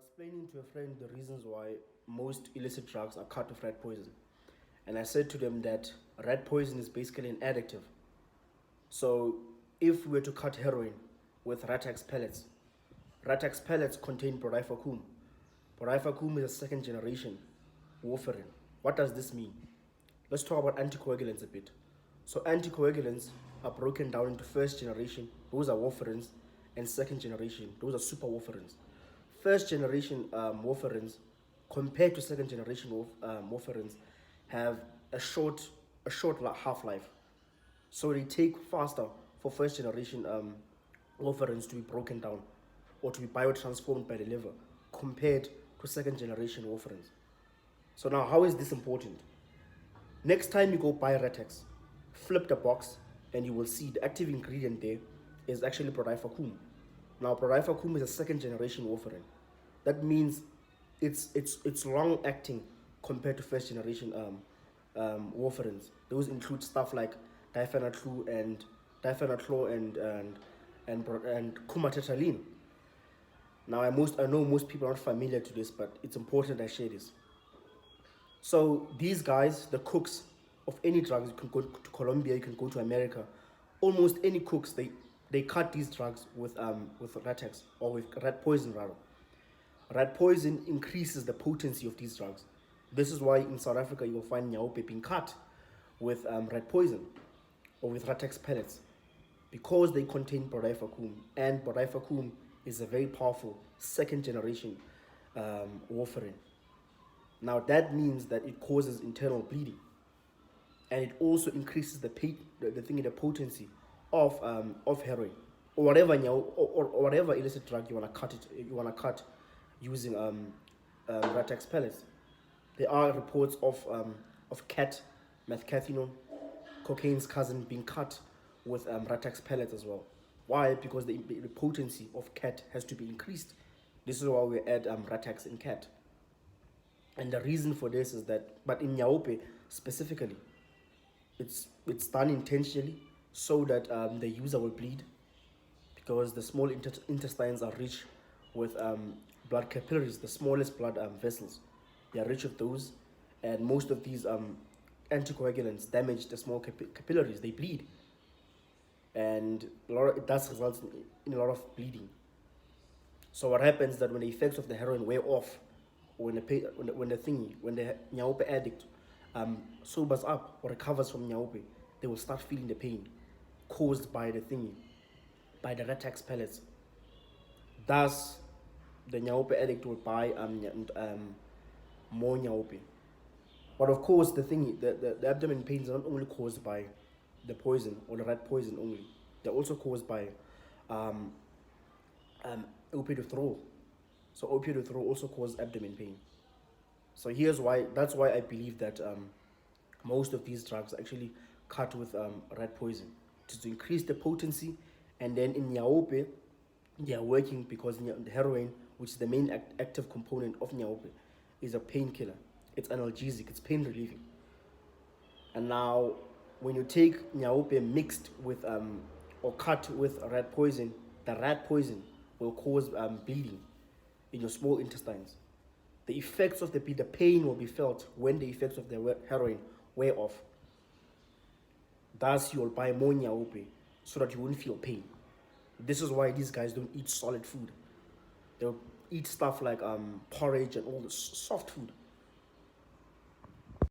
explaining to a friend the reasons why most illicit drugs are cut with rat poison. And I said to them that rat poison is basically an additive. So if we were to cut heroin with Rattex Pellets, Rattex Pellets contain borifacum. Borifacum is a second generation warfarin. What does this mean? Let's talk about anticoagulants a bit. So anticoagulants are broken down into first generation, those are warfarins, and second generation, those are super warfarins. First generation warfarins compared to second generation warfarins have a short half-life. So they take faster for first generation warfarins to be broken down or to be biotransformed by the liver compared to second generation warfarins. So now how is this important? Next time you go buy Rattex, flip the box and you will see the active ingredient there is actually borifacum. Now borifacum is a second generation warfarin. That means it's long acting compared to first generation warfarins. Those include stuff like diphenaclor and kumatetraline. Now I know most people aren't familiar to this, but it's important I share this. So these guys, the cooks of any drugs, you can go to Colombia, you can go to America, almost any cooks, they cut these drugs with Rattex, or with rat poison rather. Rat poison increases the potency of these drugs. This is why in South Africa you will find nyaope being cut with rat poison or with Rattex pellets, because they contain borifacum, and borifacum is a very powerful second generation warfarin. Now that means that it causes internal bleeding, and it also increases the potency of heroin or whatever illicit drug you wanna cut using Rattex pellets. There are reports of cat, methcathinone, cocaine's cousin, being cut with Rattex pellets as well. Why? Because the potency of cat has to be increased. This is why we add Rattex in cat. And the reason for this is that, but in nyaope specifically, it's done intentionally so that the user will bleed, because the small intestines are rich with blood capillaries, the smallest blood vessels. They are rich with those, and most of these anticoagulants damage the small capillaries. They bleed, and it does result in a lot of bleeding. So what happens is that when the effects of the heroin wear off, when the nyaope addict sobers up or recovers from nyaope, they will start feeling the pain caused by the Rattex pellets. Thus, the nyaope addict will buy more nyaope. But of course, the abdomen pains are not only caused by the poison or the rat poison only. They're also caused by opiate withdrawal. So opiate withdrawal also causes abdomen pain. So that's why I believe that most of these drugs are actually cut with rat poison, to increase the potency. And then in nyaope, they are working because the heroin, which is the main active component of nyaope, is a painkiller. It's analgesic, it's pain relieving. And now when you take nyaope mixed with or cut with rat poison, the rat poison will cause bleeding in your small intestines. The effects of the pain will be felt when the effects of the heroin wear off. Thus, you'll buy more nyaope so that you won't feel pain. This is why these guys don't eat solid food. They'll eat stuff like porridge and all the soft food.